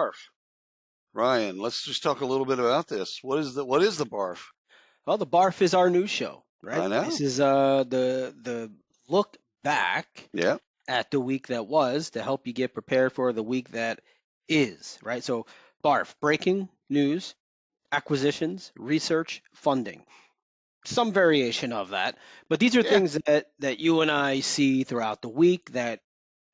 barf. Ryan, let's just talk a little bit about this. What is the barf? Well, the barf is our news show, right? I know. This is the look back Yeah. at the week that was to help you get prepared for the week that is, right? So barf, breaking news, acquisitions, research, funding. Some variation of that. But these are Yeah. things that you and I see throughout the week that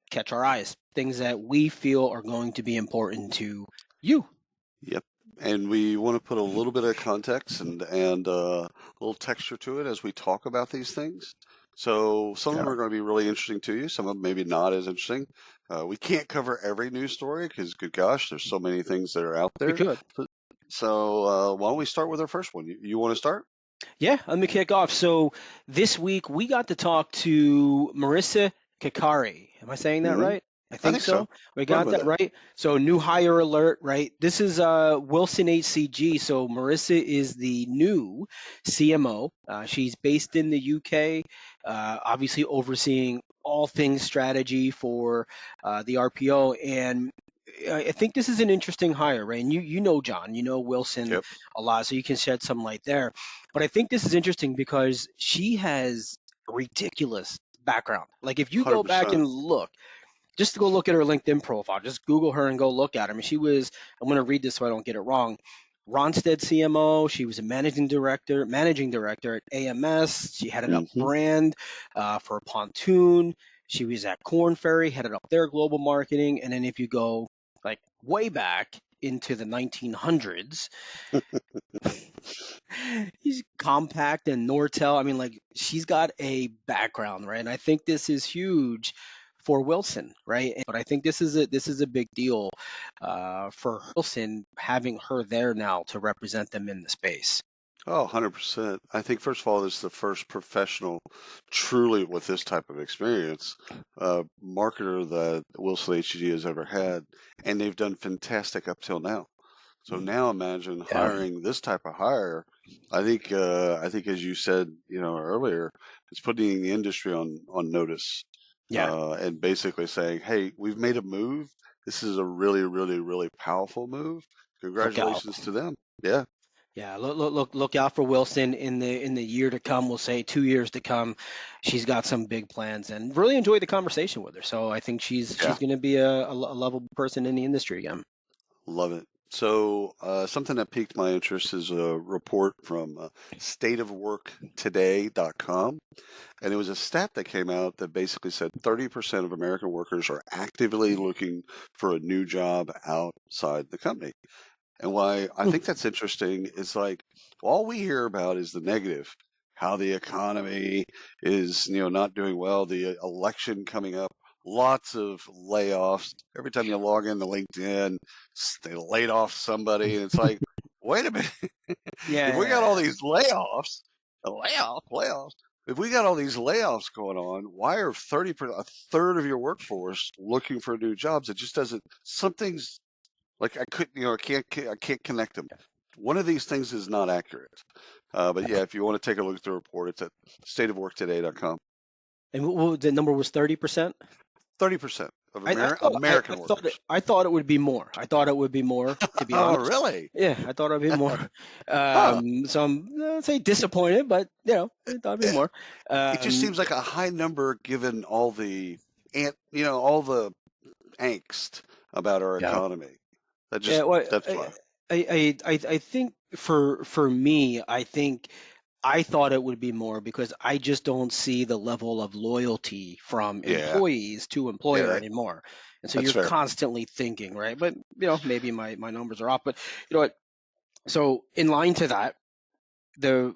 catch our eyes, things that we feel are going to be important to you. Yep. And we want to put a little bit of context and a little texture to it as we talk about these things. So some of them are going to be really interesting to you. Some of them maybe not as interesting. We can't cover every news story because, good gosh, there's so many things that are out We there. could. So why don't we start with our first one? You want to start? Yeah, let me kick off. So this week we got to talk to Marisa Kacary. Am I saying that Mm-hmm. right? I I think think so. so. We Run got with that it. right. So new hire alert, right? This is Wilson HCG. So Marissa is the new CMO. She's based in the UK, obviously overseeing all things strategy for the RPO. And I think this is an interesting hire, right? And you know John, you know Wilson Yep. a lot, so you can shed some light there. But I think this is interesting because she has a ridiculous background. Like if you go back 100%. and look, just to go look at her LinkedIn profile, just Google her and go look at her. I mean, she was, I'm going to read this so I don't get it wrong. Ronstead CMO. She was a managing director at AMS. She headed up Mm-hmm. brand for Pontoon. She was at Corn Ferry, headed up their global marketing. And then if you go like way back into the 1900s, he's Compact and Nortel. I mean, like she's got a background, right? And I think this is huge for Wilson, right? But I think this is a big deal for Wilson having her there now to represent them in the space. Oh, 100%. I think, first of all, this is the first professional, truly with this type of experience, marketer that Wilson HCG has ever had. And they've done fantastic up till now. So now imagine Yeah, hiring this type of hire. I think, as you said, earlier, it's putting the industry on notice, yeah. and basically saying, "Hey, we've made a move. This is a really, really, really powerful move. Look out. Congratulations to them." Yeah. Yeah, look out for Wilson in the year to come. We'll say 2 years to come. She's got some big plans, and really enjoyed the conversation with her. So I think she's Yeah. going to be a lovable person in the industry again. Love it. So, something that piqued my interest is a report from stateofworktoday.com. And it was a stat that came out that basically said 30% of American workers are actively looking for a new job outside the company. And why I think that's interesting is like all we hear about is the negative, how the economy is, not doing well, the election coming up, lots of layoffs. Every time you log into LinkedIn, they laid off somebody, and it's like, wait a minute, if we got all Yeah, these layoffs, layoffs. If we got all these layoffs going on, why are a third of your workforce looking for new jobs? It just doesn't. Something's like I couldn't, I can't connect them. One of these things is not accurate. But yeah, if you want to take a look at the report, it's at stateofworktoday.com. and the number was 30%. 30% of I thought American workers. I thought it would be more. I thought it would be more, to be Oh, honest. really? Yeah, I thought it'd be more. Huh. So I'm not say disappointed, but I thought it'd be Yeah. more. It just Um, seems like a high number given all the angst about our yeah, economy. yeah. Well, That's why. I think for me, I think I thought it would be more because I just don't see the level of loyalty from Yeah. employees to Yeah, employer anymore. And so that's you're fair. constantly thinking, right? But maybe my numbers are off. But you know what? So in line to that,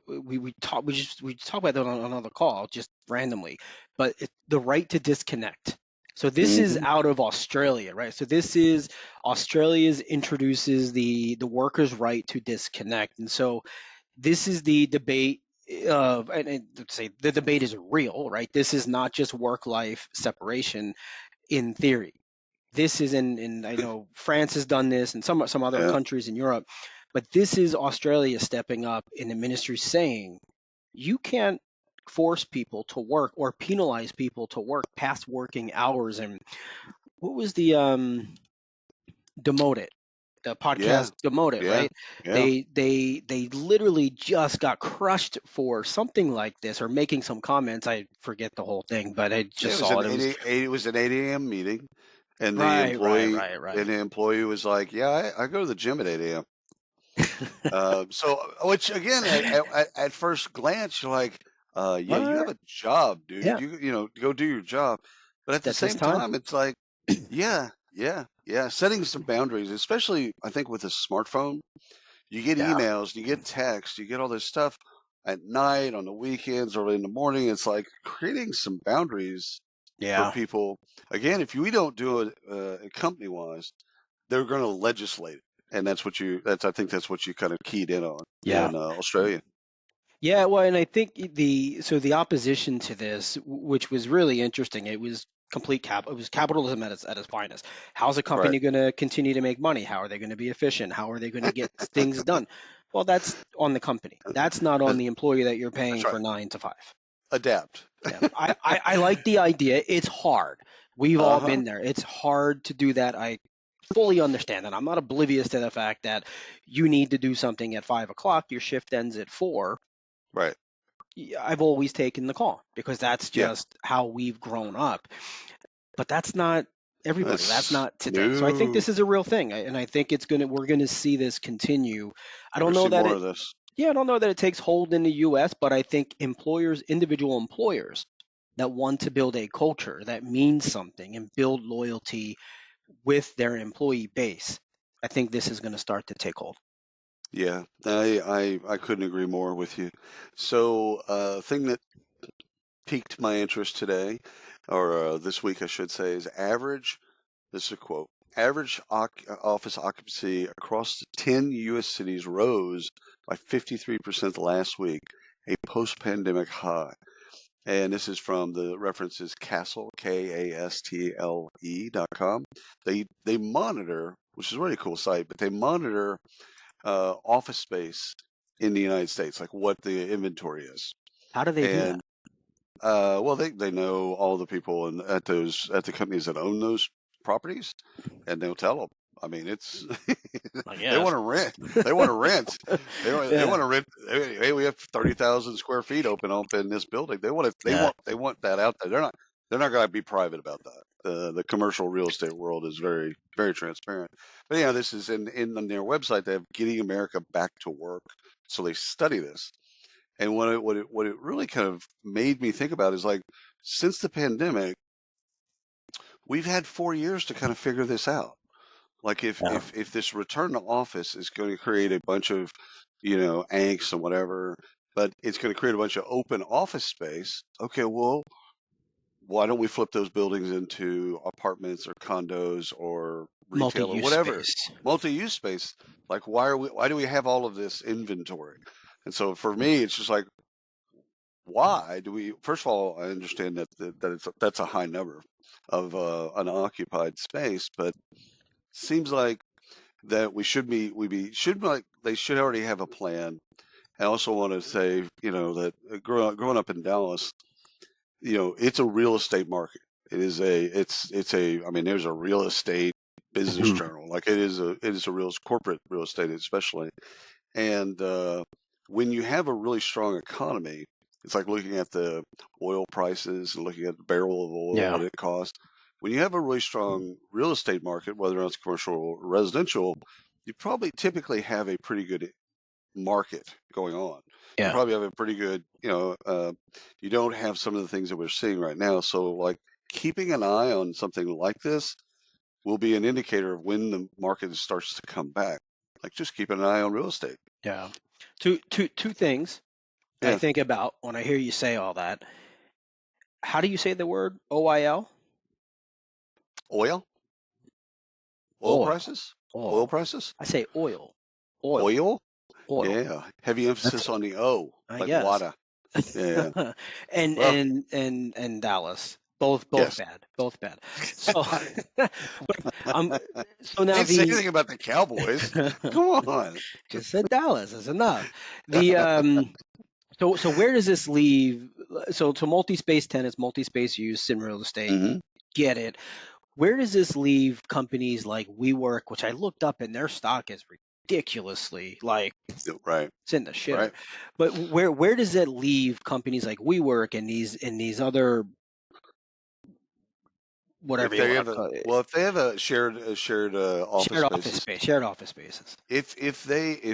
we talk about that on another call just randomly, but the right to disconnect. So this is Hmm. out of Australia, right? So this is Australia's introduces the workers' right to disconnect, and so this is the debate of, and let's say the debate is real, right? This is not just work-life separation in theory. This is in I know France has done this and some other Yeah. countries in Europe, but this is Australia stepping up in the ministry saying you can't force people to work or penalize people to work past working hours. And what was the demote it? the Yeah, podcast demoted, yeah, right? yeah. They literally just got crushed for something like this or making some comments. I forget the whole thing, but I Yeah, just saw it. It was it was an 8 a.m. meeting, and right, right, right, right. the employee was like, "Yeah, I go to the gym at 8 a.m." So, which again, at first glance, you're like, "Yeah, you have What? a job, dude. Yeah, You know, go do your job." But at the that's his same time. time, it's like, yeah, yeah, yeah. Setting some boundaries, especially I think with a smartphone, you get Yeah, emails, you get texts, you get all this stuff at night, on the weekends, or in the morning. It's like creating some boundaries for yeah, people. Again, if we don't do it company wise, they're going to legislate it, and that's I think that's what you kind of keyed in on yeah. in Australia. Yeah, well, and I think the opposition to this, which was really interesting, it was it was capitalism at its finest. How's a Right. company going to continue to make money? How are they going to be efficient? How are they going to get things done? Well, that's on the company. That's not on That- the employee that you're paying That's for right. 9 to 5. Adapt. Yeah, I like the idea. It's hard. We've all Uh-huh. been there. It's hard to do that. I fully understand that. I'm not oblivious to the fact that you need to do something at 5 o'clock. Your shift ends at 4. Right. I've always taken the call because that's Yeah. just how we've grown up. But that's not everybody. That's That's not today. So I think new. this is a real thing, and I think we're gonna see this continue. I We're don't gonna know see that more it, of this. yeah, I don't know that it takes hold in the U.S., but I think individual employers that want to build a culture that means something and build loyalty with their employee base, I think this is going to start to take hold. Yeah, I couldn't agree more with you. So, thing that piqued my interest today, or this week, I should say, is average. This is a quote. Average office occupancy across the 10 U.S. cities rose by 53% last week, a post-pandemic high. And this is from the references Castle, KASTLE.com. They monitor, which is a really cool site, but they monitor office space in the United States, like what the inventory is. How do they do that? And well, they know all the people at the companies that own those properties, and they'll tell them. I mean, it's I they guess. want to rent. They want to rent. They Yeah, want to rent. Hey, we have 30,000 square feet open up in this building. yeah, they want that out there. They're not going to be private about that. The commercial real estate world is very transparent. But yeah, this is in on their website. They have Getting America Back to Work, so they study this. And what it really kind of made me think about is like since the pandemic, we've had 4 years to kind of figure this out. Like yeah. if this return to office is going to create a bunch of, angst and whatever, but it's going to create a bunch of open office space. Okay, well, why don't we flip those buildings into apartments or condos or retail or Multi-use whatever, space. multi-use space? Like why do we have all of this inventory? And so for me, it's just like why do we? First of all, I understand that's a high number of unoccupied space, but seems like that should like they should already have a plan. I also want to say, that growing up in Dallas, it's a real estate market. I mean, there's a real estate business Mhm. journal. Like it is a real corporate real estate, especially. And when you have a really strong economy, it's like looking at the oil prices and looking at the barrel of oil, Yeah, what it costs. When you have a really strong real estate market, whether it's commercial or residential, you probably typically have a pretty good market going on. You yeah, probably have a pretty good, you don't have some of the things that we're seeing right now. So, like, keeping an eye on something like this will be an indicator of when the market starts to come back. Like, just keep an eye on real estate. yeah. Two things I Yeah. think about when I hear you say all that. How do you say the word OIL? Oil? Oil Oil. prices? Oil Oil. prices? I say oil. Oil. Oil? Oil. Yeah. Heavy That's emphasis on the O, I like guess. water. Yeah. and Well, and Dallas. Both yes. bad. Both bad. So but um so I now didn't say the anything about the Cowboys. Come on. just said Dallas is enough. The so where does this leave? So multi-space tenants, multi-space use in real estate, Hmm. get it. where does this leave companies like WeWork, which I looked up and their stock is ridiculously like Right. it's in the shitter. Right. But where does that leave companies like WeWork and these other If whatever you they want have to call it, if they have a shared office spaces, shared office spaces, if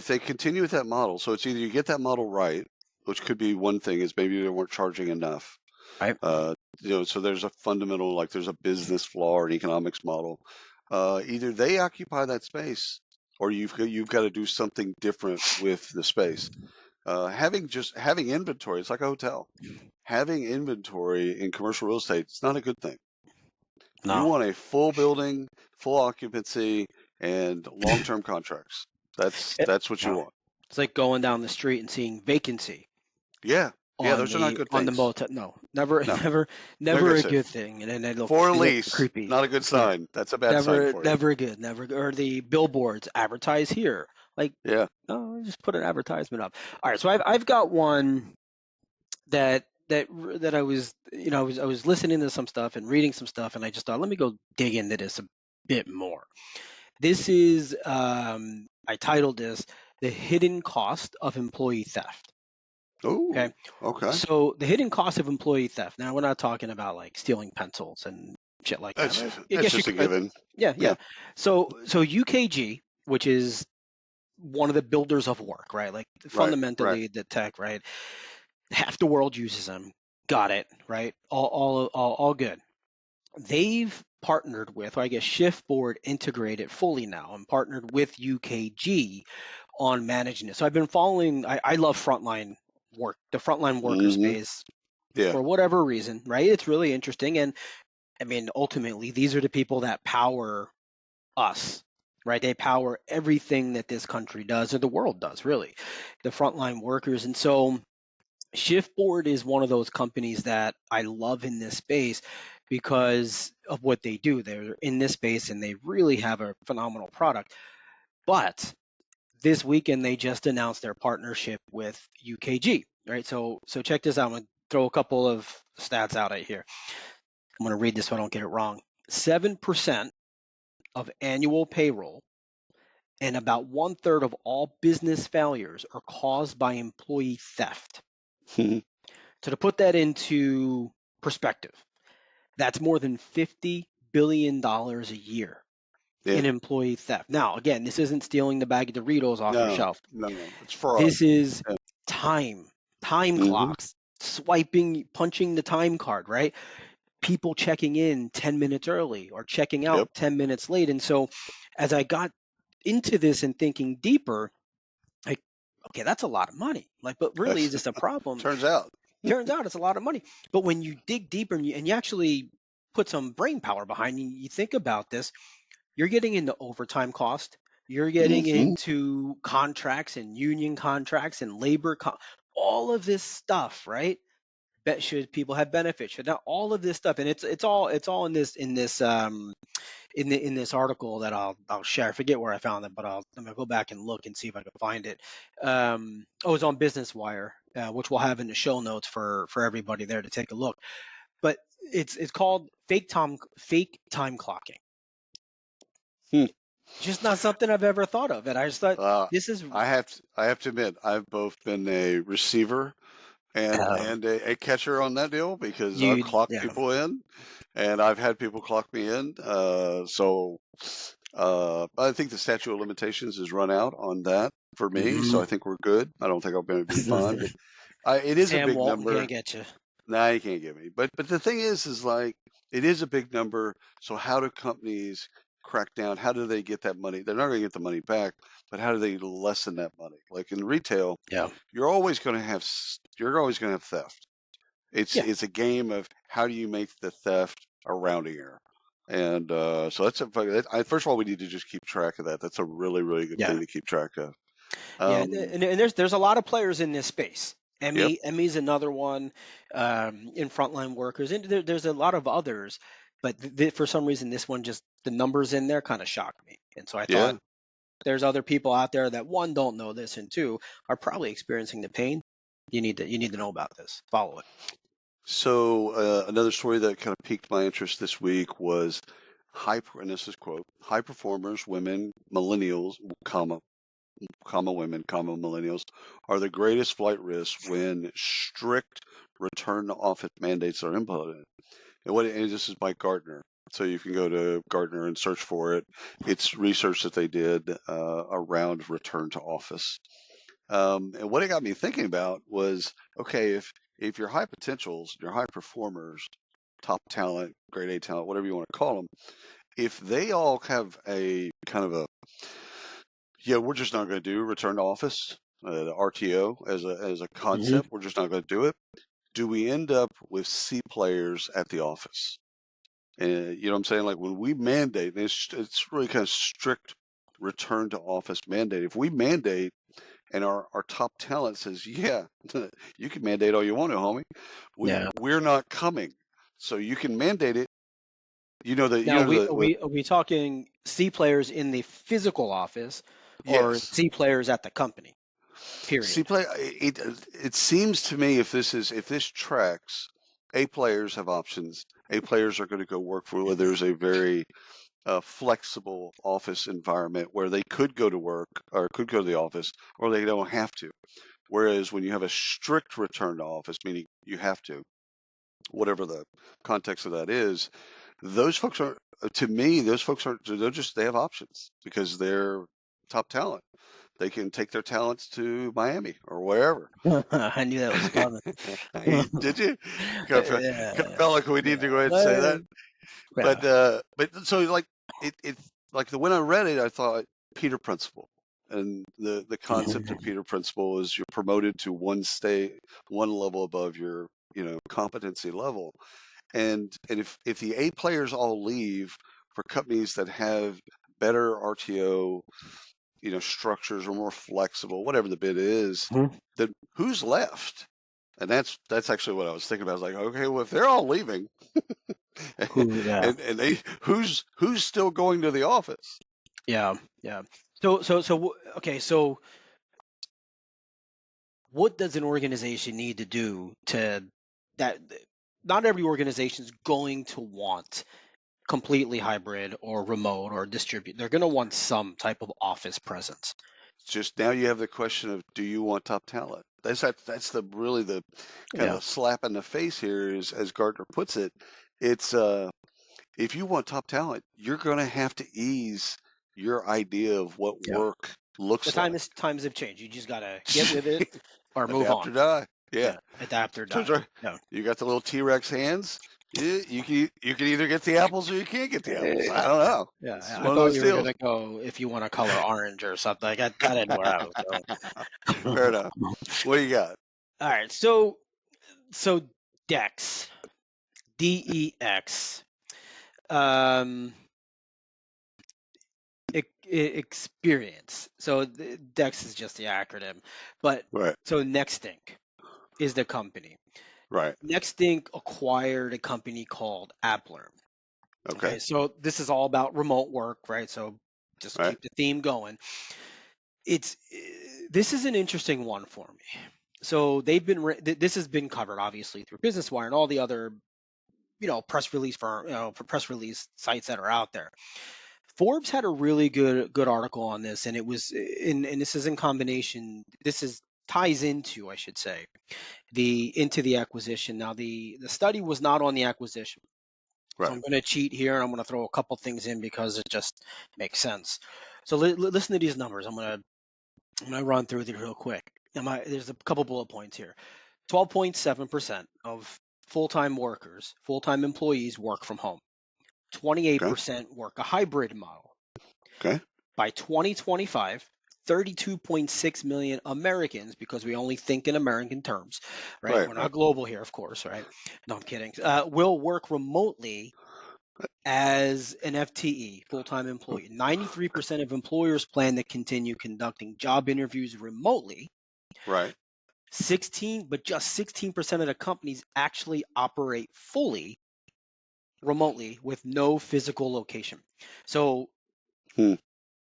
they continue with that model, so it's either you get that model right, which could be one thing, is maybe they weren't charging enough. right? So there's a fundamental, like there's a business flaw or an economics model. Either they occupy that space, or you've got to do something different with the space. Having inventory, it's like a hotel. Having inventory in commercial real estate, it's not a good thing. You No, want a full building, full occupancy, and long-term contracts. That's what you no. want. It's like going down the street and seeing vacancy Yeah, yeah, those are not good on the things. motel. No, never, No, they're never gonna a say good thing. And then for they look lease, creepy. not a good Yeah, sign. That's a bad sign for you. never good. Never. Or the billboards advertise here. Like, Yeah. no, just put an advertisement up. All right, so I've got one that I was I was listening to some stuff and reading some stuff, and I just thought, let me go dig into this a bit more. This is I titled this "The Hidden Cost of Employee Theft." Okay, Oh, okay. so the hidden cost of employee theft. Now we're not talking about like stealing pencils and shit like that. But I That's guess you just a could. given. Yeah, Yeah. yeah. So UKG, which is one of the builders of work, right? Like Right. Right. fundamentally the tech, right? Half the world uses them. Got it, right? All good. They've partnered with, or I guess Shiftboard integrated fully now and partnered with UKG on managing it. So I've been following, I love frontline work, the frontline worker Hmm. space Yeah. for whatever reason, right? It's really interesting. And I mean, ultimately, these are the people that power us, right? They power everything that this country does or the world does, really, the frontline workers. And so Shiftboard is one of those companies that I love in this space because of what they do. They're in this space and they really have a phenomenal product. But this weekend they just announced their partnership with UKG, right? So check this out. I'm gonna throw a couple of stats out right here. I'm gonna read this so I don't get it wrong. 7% of annual payroll and about one third of all business failures are caused by employee theft. So to put that into perspective, that's more than $50 billion a year Yeah. in employee theft. Now, again, this isn't stealing the bag of Doritos off your No, shelf. no, it's fraud. This is Yeah. time Hmm. clocks, swiping, punching the time card, right? People checking in 10 minutes early or checking out Yep. 10 minutes late. And so as I got into this and thinking deeper, like, okay, that's a lot of money. Like, but really, is this a problem? Turns out. Turns out it's a lot of money. But when you dig deeper and you actually put some brain power behind you think about this, you're getting into overtime cost. You're getting Hmm. into contracts and union contracts and all of this stuff, right? Bet should people have benefits? Should not all of this stuff, and it's all in this article that I'll share. I forget where I found it, but I'm gonna go back and look and see if I can find it. It's on Business Wire, which we'll have in the show notes for everybody there to take a look. But it's called fake time clocking. Hmm. Just not something I've ever thought of, and I just thought Uh, this is I have to admit, I've both been a receiver uh, and a catcher on that deal because I've you clocked yeah. people in, and I've had people clock me in. I think the statute of limitations is run out on that for me, so Mhm. I think we're good. I don't think I'm going to be fined, but it is a Sam big Walton number. can't get you. Nah, you can't get me. But the thing is like it is a big number. So how do companies crack down? How do they get that money? They're not going to get the money back, but how do they lessen that money? Like in retail, Yeah, you're always going to have theft. yeah, It's a game of how do you make the theft a rounding error. And so first of all, we need to just keep track of that. That's a really, really good yeah. thing to keep track of. Yeah, Um, and there's a lot of players in this space. yep. Emmy's another one in frontline workers, and there's a lot of others. But for some reason, this one just the numbers in there kind of shocked me, and so I thought Yeah. there's other people out there that one don't know this, and two are probably experiencing the pain. You need to know about this. Follow it. So another story that kind of piqued my interest this week was and this is quote, high performers, women, millennials, women, millennials, are the greatest flight risks when strict return to office mandates are implemented. And this is by Gartner. So you can go to Gartner and search for it. It's research that they did around return to office. And what it got me thinking about was, okay, if your high potentials, your high performers, top talent, grade A talent, whatever you want to call them, if they all have a kind of a, yeah, we're just not going to do return to office, the RTO as a Hmm. concept, we're just not going to do it. Do we end up with C players at the office? And you know what I'm saying? Like when we mandate, and it's really kind of strict return to office mandate. If we mandate and our top talent says, yeah, you can mandate all you want to, homie. Yeah. We're not coming. So you can mandate it. Now, are we talking C players in the physical office or Yes. C players at the company? C Period. play. It seems to me if this tracks, A players have options. A players are going to go work for where there's a very flexible office environment where they could go to work or could go to the office or they don't have to. Whereas when you have a strict return to office, meaning you have to, whatever the context of that is, those folks are, to me, those folks are, they have options because they're top talent. They can take their talents to Miami or wherever. I knew that was coming. Did you? Kind of Yeah. felt like we need to go ahead and say that. Yeah. But so like it like when I read it, I thought Peter Principle, and the concept of Peter Principle is you're promoted to one level above your competency level, and if the A players all leave for companies that have better RTO structures or more flexible, whatever the bid is, Mhm. then who's left? And that's actually what I was thinking about. I was like, okay, well, if they're all leaving, Yeah. and they who's still going to the office? Yeah. Yeah. Okay. So what does an organization need to do to that? Not every organization is going to want completely hybrid or remote or distribute. They're going to want some type of office presence. Just now you have the question of do you want top talent? That's the really the kind Yeah. of slap in the face here is as Gardner puts it. It's if you want top talent, you're going to have to ease your idea of what Yeah. work The looks like. times have changed. You just got to get with it or move Adapt on. or die. Yeah. Yeah. Adapt or So die. Yeah. you got the little T-Rex hands. You can either get the apples or you can't get the apples. I don't know. It's Yeah. just I one of thought those you were deals. gonna go if you want to color orange or something. That didn't work out. So. Fair enough. What do you got? All right. So Dex, DEX. Um, experience. So Dex is just the acronym, but Right. so Nextink is the company. Right. Nextink acquired a company called Appler. Okay. Okay, so this is all about remote work, right? So just Right. keep the theme going. It's this is an interesting one for me. So this has been covered obviously through Business Wire and all the other press release for press release sites that are out there. Forbes had a really good article on this, and it was and this is in combination. This is ties into, I should say, the acquisition. Now the study was not on the acquisition, so Right. I'm going to cheat here and I'm going to throw a couple things in because it just makes sense. So listen to these numbers. I'm gonna run through these real quick. There's a couple bullet points here. 12.7% of full-time employees work from home. Okay. 28% work a hybrid model. Okay. By 2025, 32.6 million Americans, because we only think in American terms, right? Right. We're Right. not global here, of course, right? No, I'm kidding. Will work remotely as an FTE, full-time employee. 93% of employers plan to continue conducting job interviews remotely. Right. But just 16% of the companies actually operate fully remotely with no physical location. So Hmm.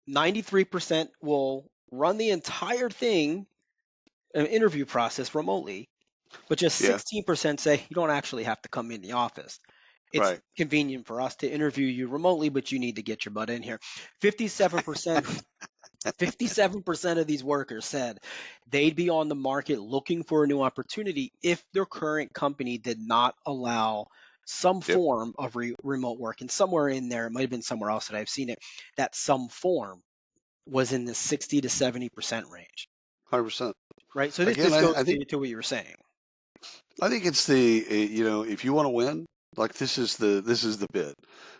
93% will run the entire thing, an interview process remotely, but just Yeah. 16% say you don't actually have to come in the office. It's Right. convenient for us to interview you remotely, but you need to get your butt in here. 57%. 57% of these workers said they'd be on the market looking for a new opportunity if their current company did not allow some Yep. form of remote work. And somewhere in there, it might have been somewhere else that I've seen it, that some form was in the 60 to 70% range, 100%. right? So this Again, just goes I think to what you were saying. it's the if you want to win, like this is the bid.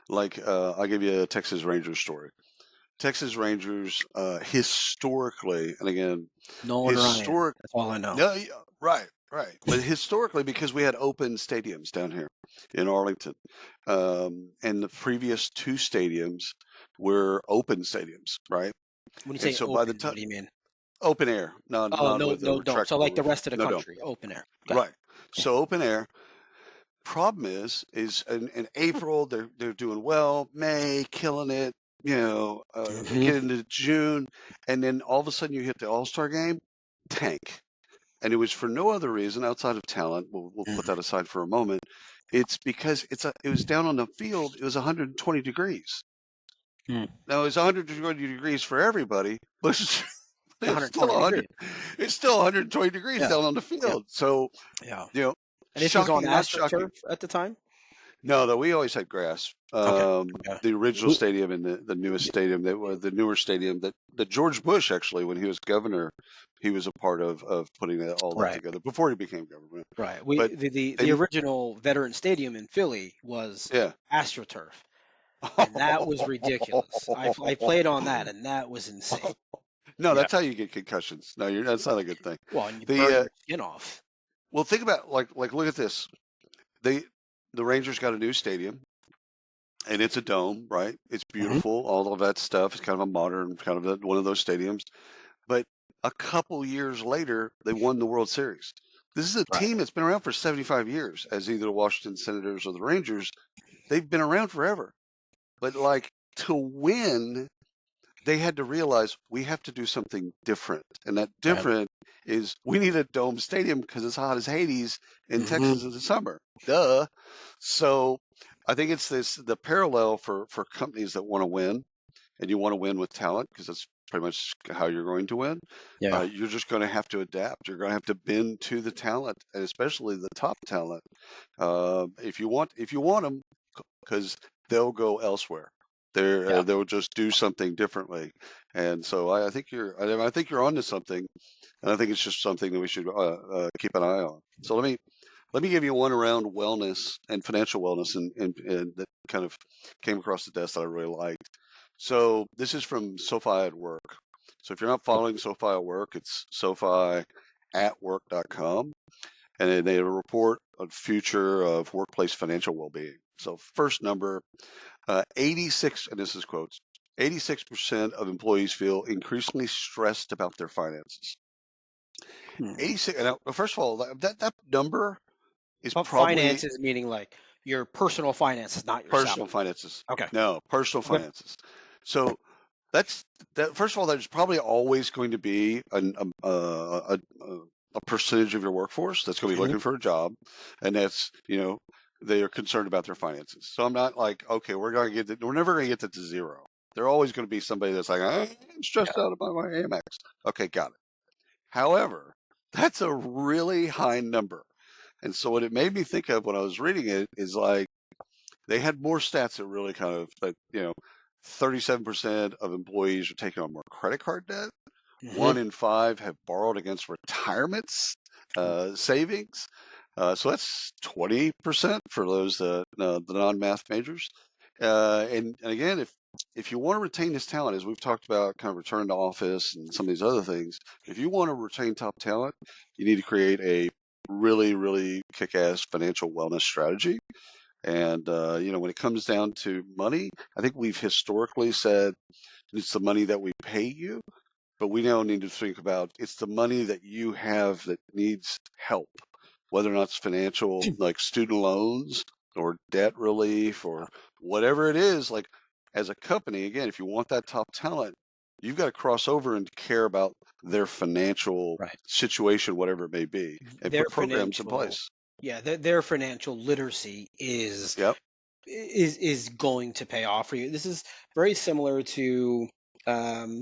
Like I'll give you a Texas Rangers story. Texas Rangers historically, and again, Nolan Ryan, historic. that's all I know. No, yeah, right, right. But historically, because we had open stadiums down here in Arlington, and the previous two stadiums were open stadiums, right? When you And say so by the open, time what do you mean? open air, not Oh, not no, with a no dome. So retractable like the roof, rest of the no dome. country, open air. Okay. Right. So open air. Problem is in April they're doing well, May killing it, Hmm. get into June, and then all of a sudden you hit the All-Star game, tank. And it was for no other reason outside of talent. We'll put that aside for a moment. It's because it was down on the field. It was 120 degrees. Mm. Now it's 120 degrees for everybody, but It's it's still 120 100. degrees. It's still 120 degrees Yeah. down on the Yeah. field. So Yeah. you know, And this was on shocking, not AstroTurf shocking. at the time? No, though we always had grass. Okay. Okay. The original We- stadium and the newest stadium, that was the newer stadium that George Bush actually, when he was governor, he was a part of putting all that Right. together before he became governor. Right. But The they, original Veteran Stadium in Philly was yeah. AstroTurf, and that was ridiculous. I played on that, and that was insane. No, Yeah. that's how you get concussions. No, that's not a good thing. Well, and you The burn your skin off. well, think about like look at this. They the Rangers got a new stadium, and it's a dome, right? It's Hmm. beautiful. All of that stuff. It's kind of a modern, kind of one of those stadiums. But a couple years later, they won the World Series. This is a Right. team that's been around for 75 years, as either the Washington Senators or the Rangers. They've been around forever. But like to win, they had to realize we have to do something different. And that Right. different is we need a dome stadium because it's hot as Hades in Hmm. Texas in the summer. Duh. So I think it's the parallel for companies that want to win, and you want to win with talent because that's pretty much how you're going to win. Yeah. You're just going to have to adapt. You're going to have to bend to the talent, and especially the top talent. If you want them, because they'll go elsewhere. Yeah. They'll just do something differently. And so I think you're onto something, and I think it's just something that we should keep an eye on. So let me give you one around wellness and financial wellness, and that kind of came across the desk that I really liked. So this is from SoFi at Work. So if you're not following SoFi at Work, it's SoFiatWork.com, and then they have a report on future of workplace financial well-being. So first number, 86, and this is quotes, 86% of employees feel increasingly stressed about their finances. Hmm. 86, and first of all, that number is But probably finances meaning like your personal finances, not your salary. personal finances. Okay. No, personal Okay. finances. So that's that. First of all, there's probably always going to be a percentage of your workforce that's going to be Hmm. looking for a job, and that's they are concerned about their finances. So I'm not like, okay, we're never going to get to zero. They're always going to be somebody that's like, I'm stressed out about my Amex. Okay, got it. However, that's a really high number. And so what it made me think of when I was reading it is like they had more stats that really kind of like, 37% of employees are taking on more credit card debt. Hmm. 1 in 5 have borrowed against retirements savings. So that's 20% for those the non-math majors. And again, if you want to retain this talent, as we've talked about, kind of return to office and some of these other things, if you want to retain top talent, you need to create a really, really kick-ass financial wellness strategy. And when it comes down to money, I think we've historically said it's the money that we pay you, but we now need to think about it's the money that you have that needs help, whether or not it's financial, like student loans or debt relief or whatever it is. Like as a company, again, if you want that top talent, you've got to cross over and care about their financial Right. situation, whatever it may be, and Their put programs in financial, place. yeah, their financial literacy is Yep. is going to pay off for you. This is very similar to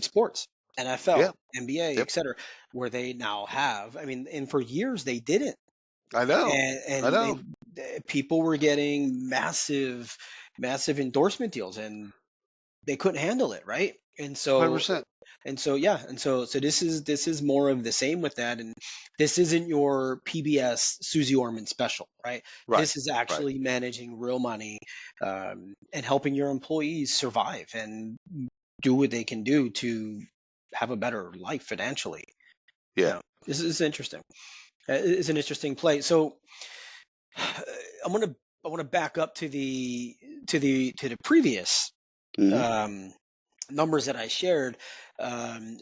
sports, Yeah. NFL, NBA, Yep. etc., where they now have. I mean, and for years they didn't, I know. I and know. people were getting massive endorsement deals, and they couldn't handle it, right? And so 100%. yeah, so this is more of the same with that, and this isn't your PBS Susie Orman special, right? Right. This is Right. actually managing real money, and helping your employees survive and do what they can do to have a better life financially. Yeah. Yeah, this is interesting. It's an interesting play. So I'm gonna I want to back up to the previous Hmm. um, numbers that I shared,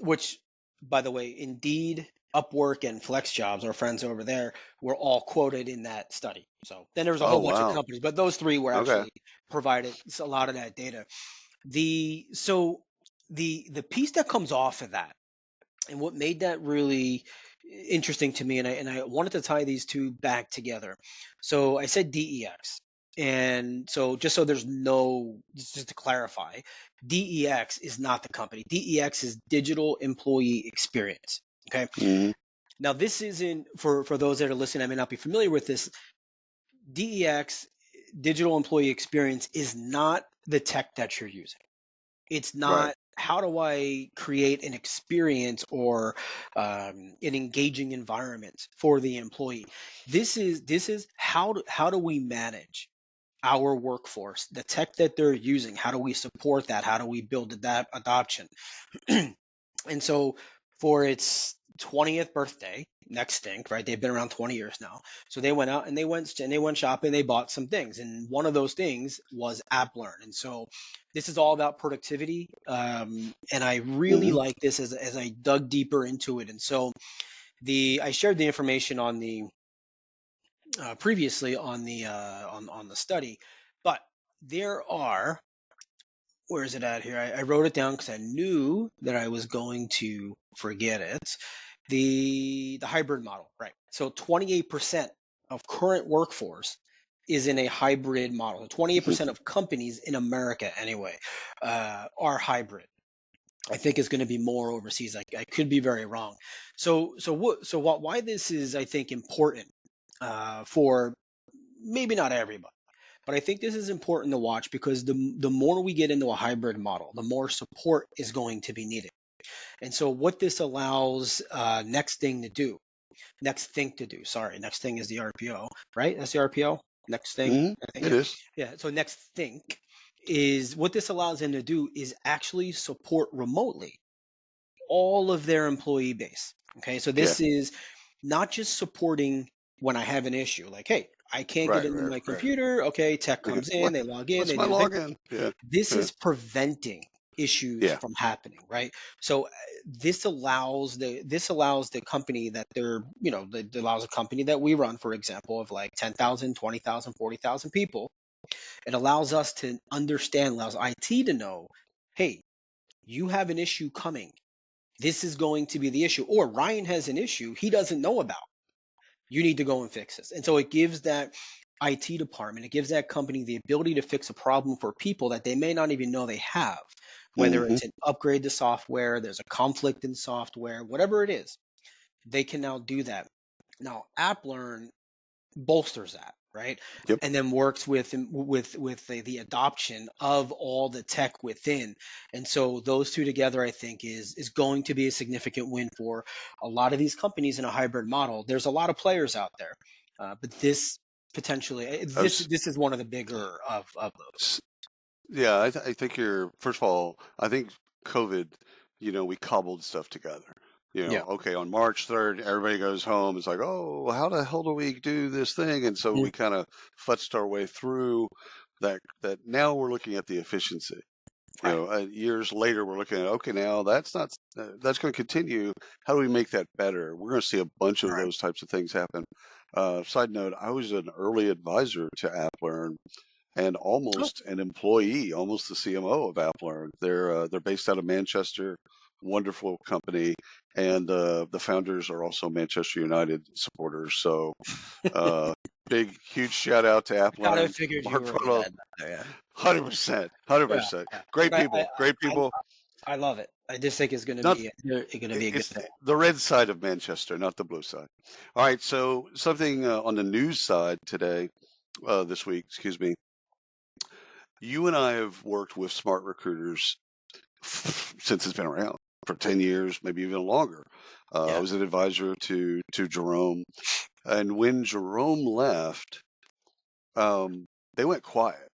which, by the way, Indeed, Upwork, and FlexJobs, our friends over there, were all quoted in that study. So then there was a Oh, whole bunch of wow. companies, but those three were Okay. actually provided a lot of that data. The piece that comes off of that, and what made that really interesting to me, and I wanted to tie these two back together. So I said DEX. And so just so there's no, just to clarify, DEX is not the company. DEX is Digital Employee Experience. Okay. Hmm. Now this isn't for those that are listening, I may not be familiar with this. DEX, Digital Employee Experience, is not the tech that you're using. It's Right. not how do I create an experience or an engaging environment for the employee. This is how do we manage our workforce, the tech that they're using. How do we support that? How do we build that adoption? And so for its 20th birthday, Nextink, right? They've been around 20 years now. So they went out and they went shopping, they bought some things. And one of those things was AppLearn. And so this is all about productivity. And I really Hmm. like this as I dug deeper into it. And so I shared the information on the previously on the study, but there are, where is it at here? I wrote it down because I knew that I was going to forget it. The hybrid model, right? So 28% of current workforce is in a hybrid model. 28% of companies in America, anyway, are hybrid. I think it's going to be more overseas. I could be very wrong. Why this is, I think, important for maybe not everybody, but I think this is important to watch because the more we get into a hybrid model, the more support is going to be needed. And so what this allows next thing to do, sorry, next thing is the RPO, right? That's the RPO. Next thing, Hmm. I think, It yeah. is. Yeah. So next think is what this allows them to do is actually support remotely all of their employee base. Okay. So Yeah. this is not just supporting when I have an issue, like, hey, I can't get Right. into Right. my Right. computer. Okay, tech Okay. comes in, they log in, What's they my do the thing. login? Yeah. This Yeah. is preventing issues Yeah. from happening, right? So this allows the company that that allows a company that we run, for example, of like 10,000, 20,000, 40,000 people. It allows us to understand, allows IT to know, hey, you have an issue coming. This is going to be the issue. Or Ryan has an issue he doesn't know about. You need to go and fix this. And so it gives that IT department, it gives that company the ability to fix a problem for people that they may not even know they have, whether Hmm. it's an upgrade to software, there's a conflict in software, whatever it is, they can now do that. Now, AppLearn bolsters that, right? Yep. And then works with the adoption of all the tech within. And so those two together, I think, is going to be a significant win for a lot of these companies in a hybrid model. There's a lot of players out there, but this potentially I this was, this is one of the bigger of those. s- yeah, I think first of all, I think COVID, we cobbled stuff together. Yeah. Okay, on March 3rd, everybody goes home. It's like, oh, how the hell do we do this thing? And so Mm. we kind of futzed our way through that now we're looking at the efficiency. Right. Years later, we're looking at, okay, now that's not, that's going to continue. How do we make that better? We're going to see a bunch of Right. those types of things happen. Side note, I was an early advisor to AppLearn and Oh, almost an employee, almost the CMO of AppLearn. They're based out of Manchester, wonderful company, and the founders are also Manchester United supporters. So big, huge shout out to Kind of Appline, figured you Mark were gonna Pruitt. end up there. Yeah. 100%, Yeah. 100%. Yeah. Great But people, great people. I love it. I just think it's gonna Not be a good it's one. the red side of Manchester, not the blue side. All right, so something on the news side today, this week, excuse me. You and I have worked with smart recruiters since it's been around for 10 years, maybe even longer. I Yeah. was an advisor to Jerome, and when Jerome left, they went quiet.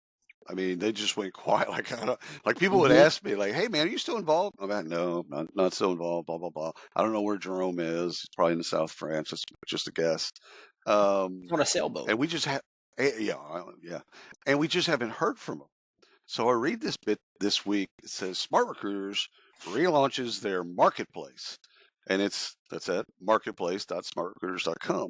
I mean, they just went quiet. Like I don't, like people would Hmm. ask me, like, "Hey, man, are you still involved?" I'm like, "No, not still involved." Blah blah blah. I don't know where Jerome is. He's probably in the South of France. That's just a guess. On a sailboat. And we just have, yeah, yeah, and we just haven't heard from him. So I read this bit this week. It says Smart Recruiters relaunches their marketplace, and that's it, marketplace.smartrecruiters.com.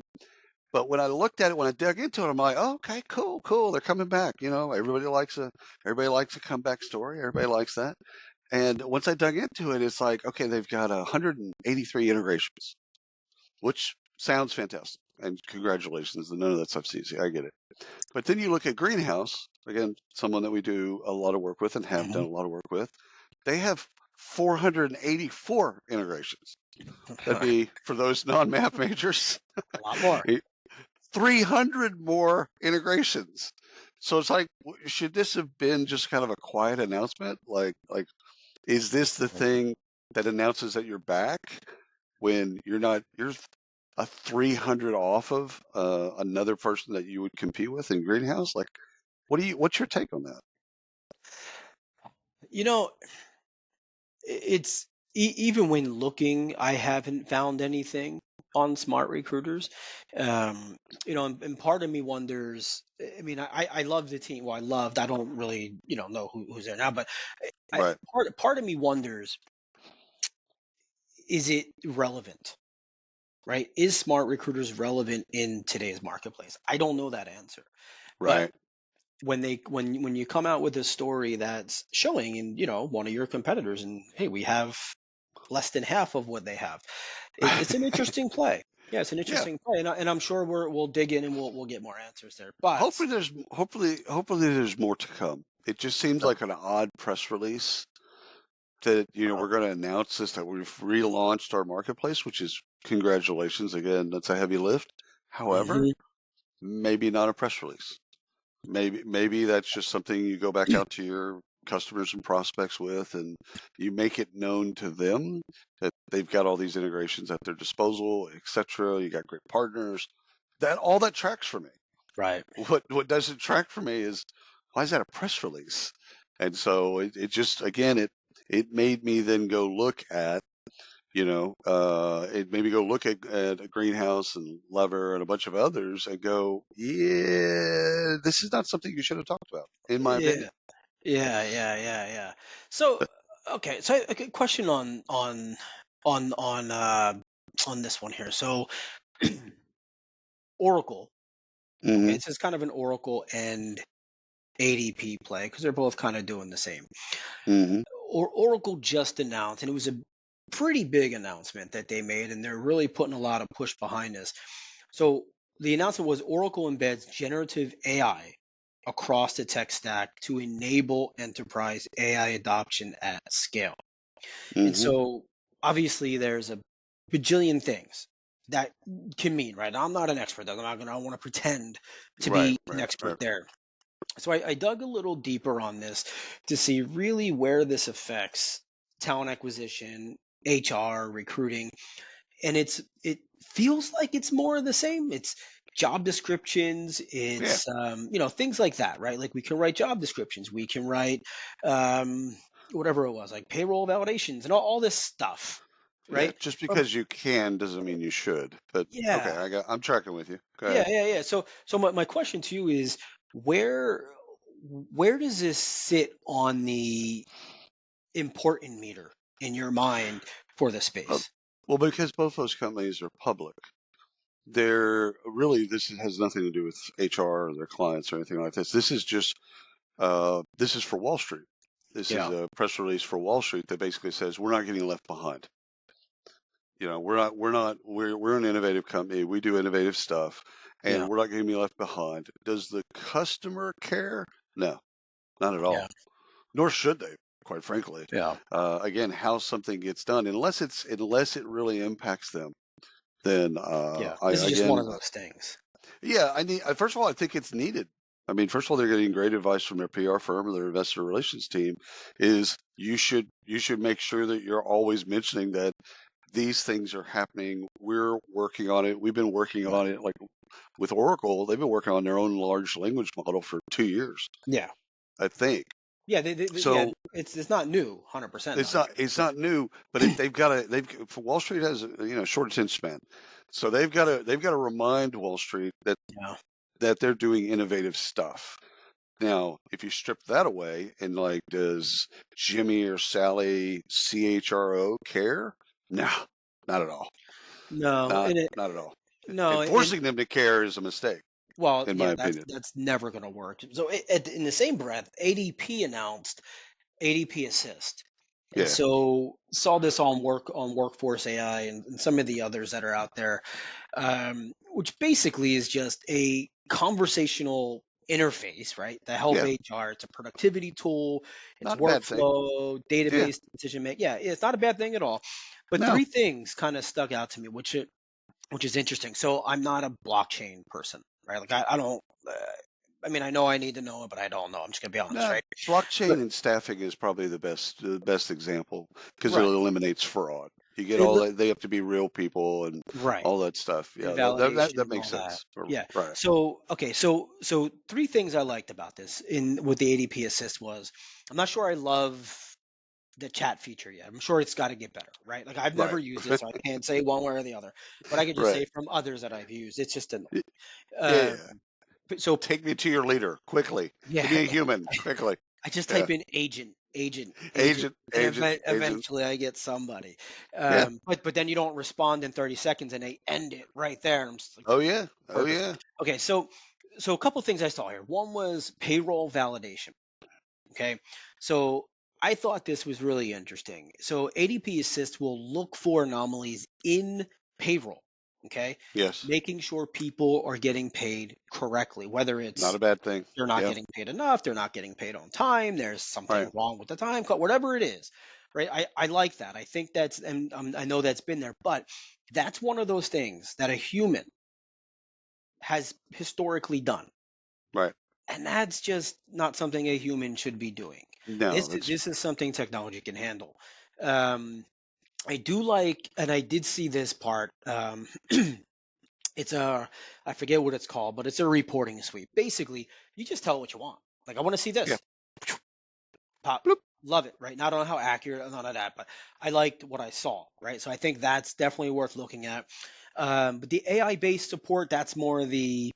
But when I looked at it, when I dug into it, I'm like, oh, okay, cool, cool. They're coming back. You know, everybody likes a comeback story. Everybody likes that. And once I dug into it, it's like, okay, they've got 183 integrations, which sounds fantastic. And congratulations. None of that stuff's easy. I get it. But then you look at Greenhouse, again, someone that we do a lot of work with and have done Hmm. a lot of work with. They have 484 integrations. That'd A be, for those non-math majors, lot more. 300 more integrations. So it's like, should this have been just kind of a quiet announcement? Is this the thing that announces that you're back when you're not? You're a 300 off of another person that you would compete with in Greenhouse. Like, what's your take on that? You know, it's even when looking, I haven't found anything on smart recruiters. Um, and part of me wonders. I mean, I love the team. Well, I loved. I don't really, know who's there now, but Right, part of me wonders: is it relevant? Right? Is smart recruiters relevant in today's marketplace? I don't know that answer, but right. when you come out with a story that's showing in one of your competitors, and hey, we have less than half of what they have. It's an interesting play. Yeah, it's an Yeah. interesting play, and I'm sure we'll dig in and we'll get more answers there. But Hopefully there's more to come. It just seems sure. like an odd press release that we're going to announce this, that we've relaunched our marketplace, which is congratulations again. That's a heavy lift. However, Hmm. maybe not a press release. Maybe that's just something you go back out to your customers and prospects with, and you make it known to them that they've got all these integrations at their disposal, etc. You got great partners. That all that tracks for me. Right. What doesn't track for me is, why is that a press release? And so it just, again, it made me then go look at, it made me go look at a Greenhouse and Lever and a bunch of others and go, yeah, this is not something you should have talked about, in my Yeah. opinion. Yeah. So okay, so a good question on on uh on this one here. So Oracle. Okay, Hmm. this is kind of an Oracle and ADP play because they're both kind of doing the same. Hmm. Oracle just announced, and it was a pretty big announcement that they made, and they're really putting a lot of push behind this. So the announcement was Oracle embeds generative AI across the tech stack to enable enterprise AI adoption at scale. And Hmm. so obviously there's a bajillion things that can mean, right? I'm not an expert. I'm not gonna I want to pretend to Right, be an right, expert right. there. So I dug a little deeper on this to see really where this affects talent acquisition, HR, recruiting, and it feels like it's more of the same. It's job descriptions, Yeah, it's things like that, right? Like we can write job descriptions, we can write um, whatever it was, like payroll validations and all this stuff, yeah. right? Just But because you can doesn't mean you should. But okay, yeah, I'm tracking with you. Go ahead. yeah. So my question to you is where where does this sit on the important meter in your mind for the Uh, space? Well, because both those companies are public, they're really, this has nothing to do with HR or their clients or anything like this. This is just this is for Wall Street. This is Yeah. a press release for Wall Street that basically says we're not getting left behind. We're an innovative company. We do innovative stuff, and Yeah. we're not going to be left behind. Does the customer care? No, not at Yeah. all. Nor should they, quite frankly. Yeah. Again, how something gets done, unless it really impacts them, then Yeah. I This is just one again, of those things. yeah, I need. First of all, I think it's needed. I mean, first of all, they're getting great advice from their PR firm or their investor relations team. Is you should make sure that you're always mentioning that these things are happening. We're working on it. We've been working Right. on it. Like with Oracle, they've been working on their own large language model for 2 years, Yeah. I think. Yeah. Yeah. So It's not new, 100% it's though. not new, but they've got to Wall Street has short attention span, so they've got to remind Wall Street that Yeah. they're doing innovative stuff. Now, if you strip that away and like, does Jimmy or Sally CHRO care? No, not at all. No, Not and not at all. no, And and forcing them to care is a mistake, well, in my yeah, opinion. that's never going to work. So in the same breath, ADP announced ADP Assist, and Yeah, so saw this on Workforce AI and some of the others that are out there, which basically is just a conversational interface, right? To help yeah, HR. It's a productivity tool. It's not a bad thing. workflow, Yeah, database decision make. Yeah, it's not a bad thing at all. But no, three things kind of stuck out to me, which is interesting. So I'm not a blockchain person, right? Like I don't. I mean, I know I need to know it, but I don't know. I'm just gonna be honest, no. right? But Blockchain and staffing is probably the best example because it right, eliminates fraud. You get it, all that. They have to be real people and right, all that stuff. and Yeah, that validation and makes all that. sense. Yeah. Right. So okay, so three things I liked about this in with the ADP Assist was I'm not sure I love the chat feature yet. I'm sure it's got to get better, right? Like I've never Right. used it, so I can't say one way or the other. But I can just Right. say from others that I've used, it's just annoying. Y- Um, Yeah. so Take me to your leader quickly. Give yeah, me a human quickly. I just Yeah. type in agent, Agent, and agent, agent. eventually I get somebody. Yeah. But then you don't respond in 30 seconds, and they end it right there, and I'm just like, Oh yeah. Oh perfect. yeah. Okay, so a couple things I saw here. One was payroll validation. Okay, so I thought this was really interesting. So ADP Assist will look for anomalies in payroll. Okay, Yes. making sure people are getting paid correctly, whether Not a it's bad thing. they're not Yeah. getting paid enough, they're not getting paid on time, there's something Right. wrong with the time code, whatever it is, right? I like that. I think that's, and I know that's been there, but that's one of those things that a human has historically done. Right. And that's just not something a human should be doing. No, that's This is something technology can handle. Um, I do like, and I did see this part. It's a, I forget what it's called, but it's a reporting suite. Basically, you just tell what you want. Like, I want to see yeah. this. Pop, Bloop. love it, right? Now, I don't know how accurate or none of that, but I liked what I saw, right? So I think that's definitely worth looking at. But the AI based support, that's more the,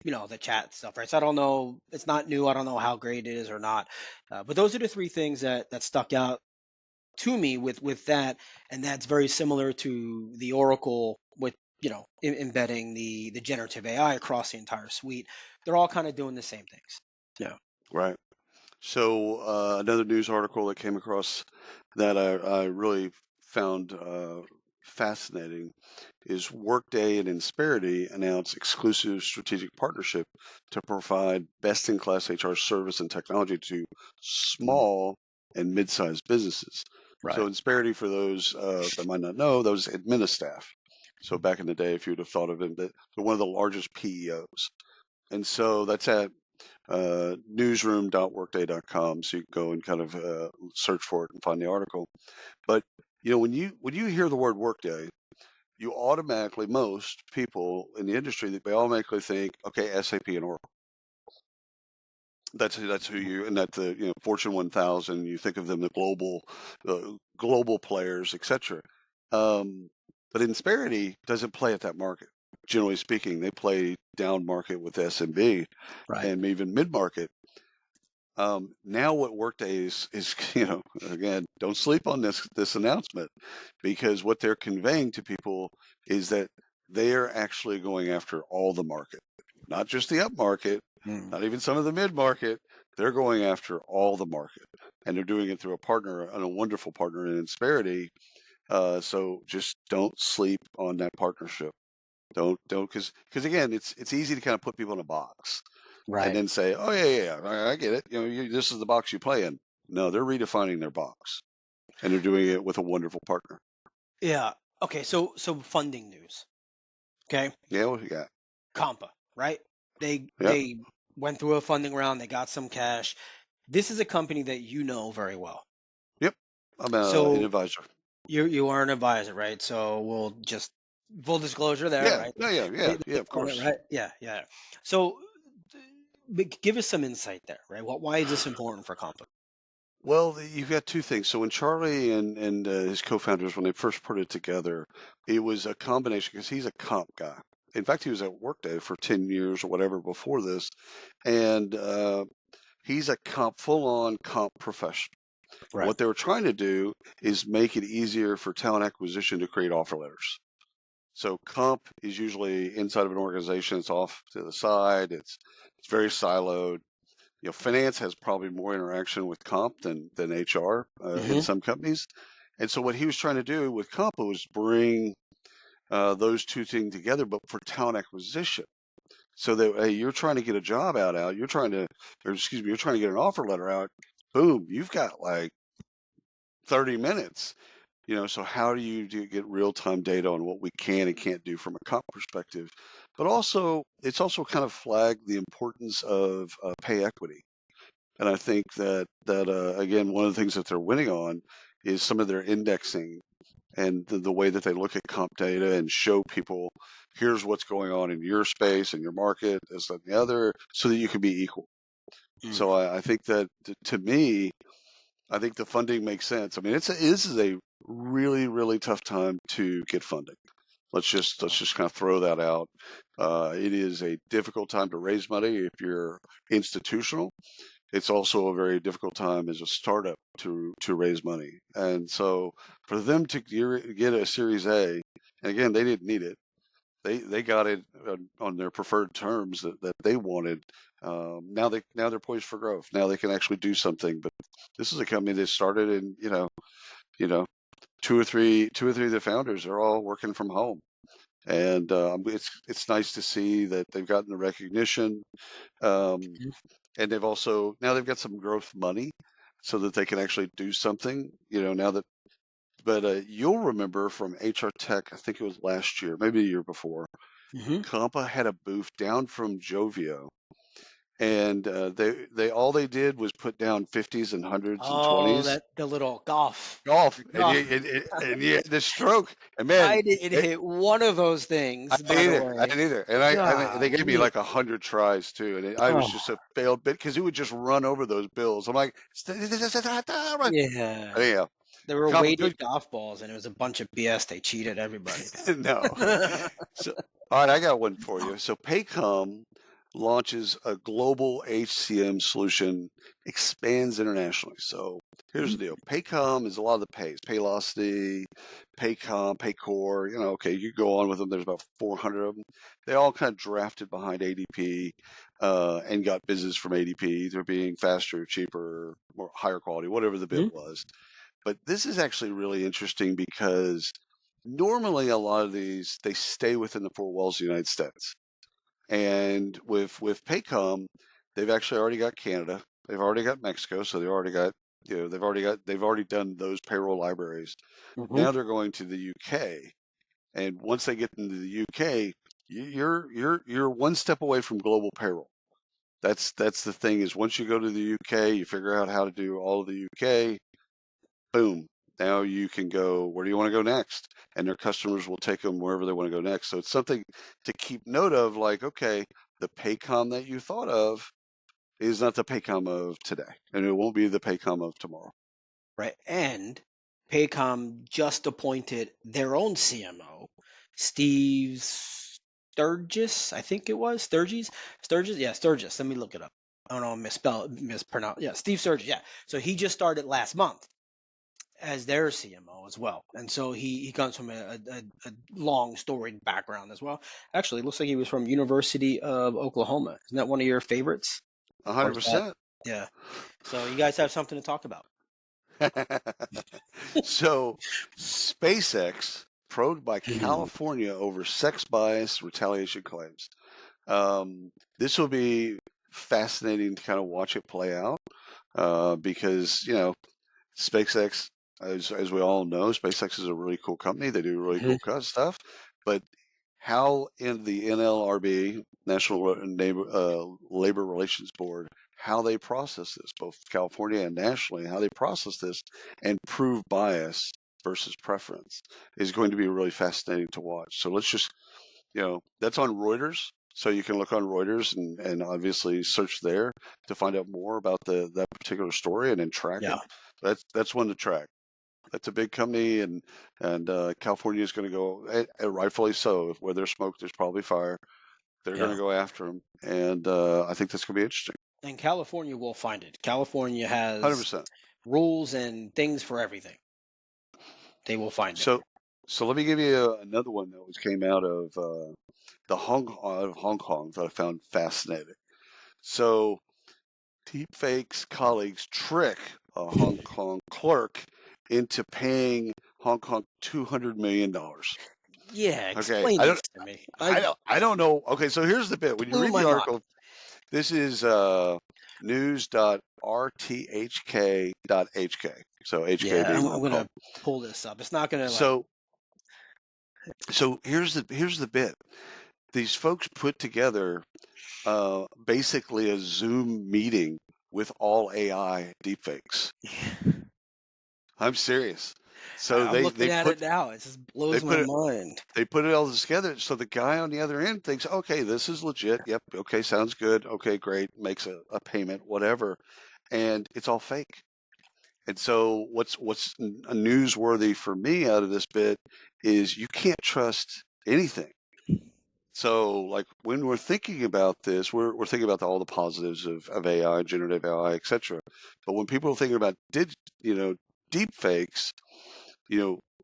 the chat stuff, right? So I don't know, it's not new. I don't know how great it is or not. But those are the three things that stuck out to me with that, and that's very similar to the Oracle with embedding the generative AI across the entire suite. They're all kind of doing the same things. Yeah. Right. So another news article that came across that I really found fascinating is Workday and InSperity announced exclusive strategic partnership to provide best-in-class HR service and technology to Mm. small and mid-sized businesses. Right. So InSperity, for those that might not know, those administrative. So back in the day, if you'd have thought of them, they're one of the largest PEOs. And so that's at newsroom.workday.com. So you can go and kind of search for it and find the article. But when you hear the word Workday, you automatically, most people in the industry, they automatically think, okay, SAP and Oracle. That's who you, and that the Fortune 1000. You think of them, the global players, etc. But Insperity doesn't play at that market. Generally speaking, they play down market with SMB Right. and even mid market. Now what Workday is again, don't sleep on this announcement, because what they're conveying to people is that they are actually going after all the market, not just the up market, Mm. not even some of the mid market. They're going after all the market, and they're doing it through a partner, and a wonderful partner in Insperity. So just don't sleep on that partnership. Don't, because again, it's easy to kind of put people in a box and Right. then say, oh yeah, I get it. This is the box you play in. No, they're redefining their box, and they're doing it with a wonderful partner. Yeah. Okay. So funding news. Okay. Yeah, what you got? Compa. Right. They Yep, they went through a funding round. They got some cash. This is a company that you know very well. yep. I'm an So advisor. you are an advisor, right? So we'll just full disclosure there, Yeah, right? no, yeah, They, yeah, yeah. they Of own it, course. right? Yeah, yeah. So give us some insight there, right? Why is this important for Compa? Well, you've got two things. So when Charlie and his co-founders, when they first put it together, it was a combination because he's a comp guy. In fact, he was at Workday for 10 years or whatever before this, and he's a full-on comp professional. Right. What they were trying to do is make it easier for talent acquisition to create offer letters. So comp is usually inside of an organization. It's off to the side. It's very siloed. Finance has probably more interaction with comp than HR in Hmm. some companies. And so what he was trying to do with comp was bring those two things together, but for talent acquisition. So that hey, you're trying to get a job out, you're trying to, or excuse me, you're trying to get an offer letter out. Boom, you've got like 30 minutes. So how do you get real time data on what we can and can't do from a comp perspective? But also, it's also kind of flagged the importance of pay equity. And I think that again, one of the things that they're winning on is some of their indexing and the way that they look at comp data and show people here's what's going on in your space and your market, this and the other, so that you can be equal. Mm. So I think that to me, I think the funding makes sense. I mean, this is a really really tough time to get funding. Let's just kind of throw that out. It is a difficult time to raise money if you're institutional. It's also a very difficult time as a startup to raise money. And so for them to get a Series A, and again, they didn't need it. They got it on their preferred terms that they wanted. Now they're poised for growth. Now they can actually do something. But this is a company that started in you know two or three of the founders are all working from home, and it's nice to see that they've gotten the recognition. Um, Mhm. and they've got some growth money so that they can actually do something, now that, but you'll remember from HR Tech, I think it was last year, maybe the year before, Mhm. Compa had a booth down from Jovio, and they all they did was put down 50s and hundreds and Oh, 20s that the little golf. golf, and Golf. you had the stroke, and man, I didn't it, hit one of those I things, by didn't the either. I way. didn't either. And they gave me Golly. like 100 tries too, and I was Oh, just a failed bit because he would just run over those bills. I'm like, yeah. anyhow, There were Compa, good. weighted golf balls, and it was a bunch of BS. They cheated everybody. No. So, all right, I got one for you. So, Paycom launches a global HCM solution, expands internationally. So, here's the deal. Paycom is a lot of the pays, Paylocity, Paycom, Paycor. Okay, you go on with them. There's about 400 of them. They all kind of drafted behind ADP and got business from ADP. They're being faster, cheaper, more higher quality, whatever the bit Mhm. was. But this is actually really interesting because normally a lot of these they stay within the four walls of the United States. And with Paycom, they've actually already got Canada, they've already got Mexico, so they've already done those payroll libraries. Mhm. Now they're going to the UK, and once they get into the UK, you're one step away from global payroll. That's the thing is once you go to the UK, you figure out how to do all of the UK, boom, now you can go, where do you want to go next? And their customers will take them wherever they want to go next. So it's something to keep note of, like, okay, the Paycom that you thought of is not the Paycom of today, and it won't be the Paycom of tomorrow. Right. And Paycom just appointed their own CMO, Steve Sturgis, I think it was Sturgis. Sturgis, yeah, Sturgis. Let me look it up. I don't know, mispronounce. Yeah, Steve Sturgis. Yeah. So he just started last month as their CMO as well, and so he comes from a long storied background as well. Actually, it looks like he was from University of Oklahoma. Isn't that one of your favorites? Or is that? 100%. Yeah. So you guys have something to talk about. So SpaceX probed by Mhm. California over sex bias retaliation claims. This will be fascinating to kind of watch it play out because, SpaceX, as we all know, SpaceX is a really cool company. They do really Mhm. cool stuff. But how in the NLRB, National Labor Relations Board, how they process this, both California and nationally, how they process this and prove bias versus preference is going to be really fascinating to watch. So let's just, that's on Reuters. So you can look on Reuters and obviously search there to find out more about that particular story and then track Yeah. it. That's one to track. That's a big company, and California is going to go, rightfully so. Where there's smoke, there's probably fire. They're going Yeah. to go after them, and I think that's going to be interesting. And California will find it. California Hundred has percent. rules and things for everything. They will find it. So let me give you another one that came out of Hong Kong that I found fascinating. So Deepfake's colleagues trick a Hong Kong clerk into paying Hong Kong $200 million. Yeah, Okay, explain this to me. I don't know. Okay, so here's the bit. When you Blew read my the mind. article, this is news.rthk.hk. So HK Yeah, being I'm Hong Kong. gonna pull this up. It's not gonna like. So so here's the bit. These folks put together basically a Zoom meeting with all AI deepfakes. I'm serious. So I'm looking at it now. It just they blows my put it mind. they put it all together. So the guy on the other end thinks, okay, this is legit. Yep. Okay, sounds good. Okay, great. Makes a payment, whatever, and it's all fake. And so what's newsworthy for me out of this bit is you can't trust anything. So, like when we're thinking about this, we're thinking about all the positives of AI, generative AI, etc. But when people are thinking about deep fakes,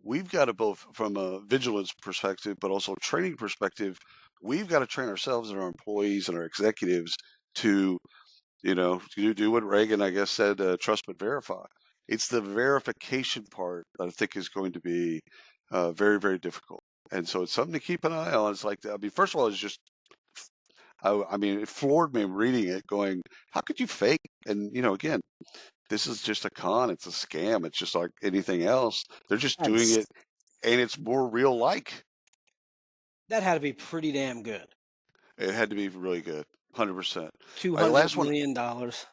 we've got to both from a vigilance perspective, but also a training perspective, we've got to train ourselves and our employees and our executives to, do what Reagan, I guess, said, trust but verify. It's the verification part that I think is going to be very, very difficult. And so it's something to keep an eye on. It's like, I mean, first of all, it's just, I mean, it floored me reading it, going, how could you fake? And, again, this is just a con. It's a scam. It's just like anything else. They're just doing That's it, and it's more real like. that had to be pretty damn good. It had to be really good, 100%. Two All right, hundred last one. million dollars.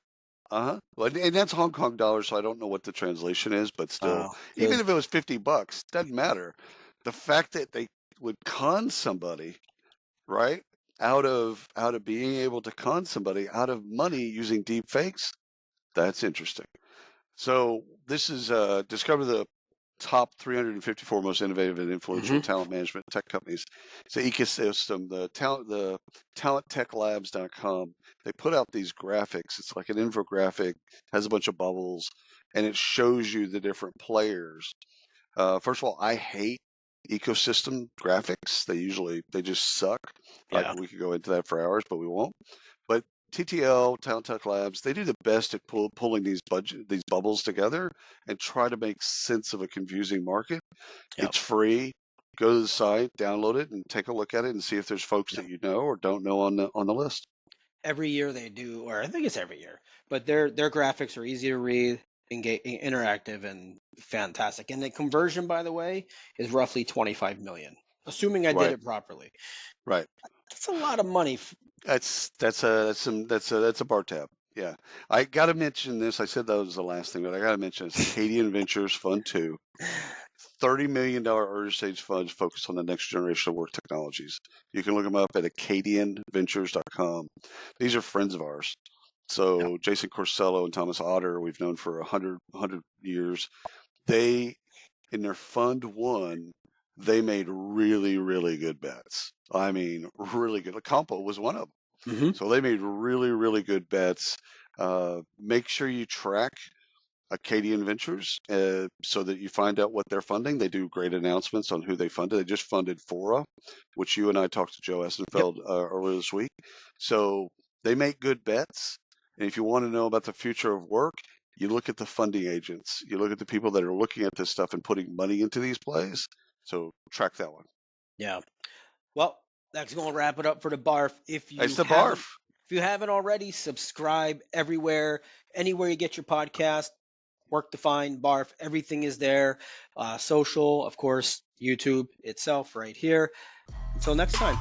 Well, and that's Hong Kong dollars, so I don't know what the translation is, but still, Wow, even good. if it was $50, doesn't matter. The fact that they would con somebody, right, out of being able to con somebody out of money using deep fakes, that's interesting. So this is discover the top 354 most innovative and influential Hmm. talent management tech companies. It's an ecosystem. The talenttechlabs.com. They put out these graphics. It's like an infographic, has a bunch of bubbles, and it shows you the different players. First of all, I hate ecosystem graphics. They just suck. Yeah, We could go into that for hours, but we won't. But TTL, Talent Tech Labs, they do the best at pulling these bubbles together and try to make sense of a confusing market. yeah, It's free. Go to the site, download it, and take a look at it and see if there's folks yeah. that you know or don't know on the list. Every year they do, or I think it's every year. But their graphics are easy to read, interactive, and fantastic. And the conversion, by the way, is roughly 25 million, assuming I did Right, it properly. right. That's a lot of money. That's a bar tab. Yeah, I got to mention this. I said that was the last thing, but I got to mention this. Acadian Ventures Fund 2, $30 million early stage funds focused on the next generation of work technologies. You can look them up at acadianventures.com. These are friends of ours. Yeah, So Jason Corsello and Thomas Otter, we've known for 100 years. They, in their fund one, they made really, really good bets. I mean, really good. Compa was one of them. hmm, So they made really, really good bets. Make sure you track Acadian Ventures so that you find out what they're funding. They do great announcements on who they funded. They just funded Fora, which you and I talked to Joe yep, Essenfeld earlier this week. So they make good bets. And if you want to know about the future of work, you look at the funding agents. You look at the people that are looking at this stuff and putting money into these plays. So track that one. Yeah. Well, that's going to wrap it up for the barf. It's the barf. If you haven't already, subscribe everywhere, anywhere you get your podcast. Work to Find, barf, everything is there. Social, of course, YouTube itself right here. Until next time.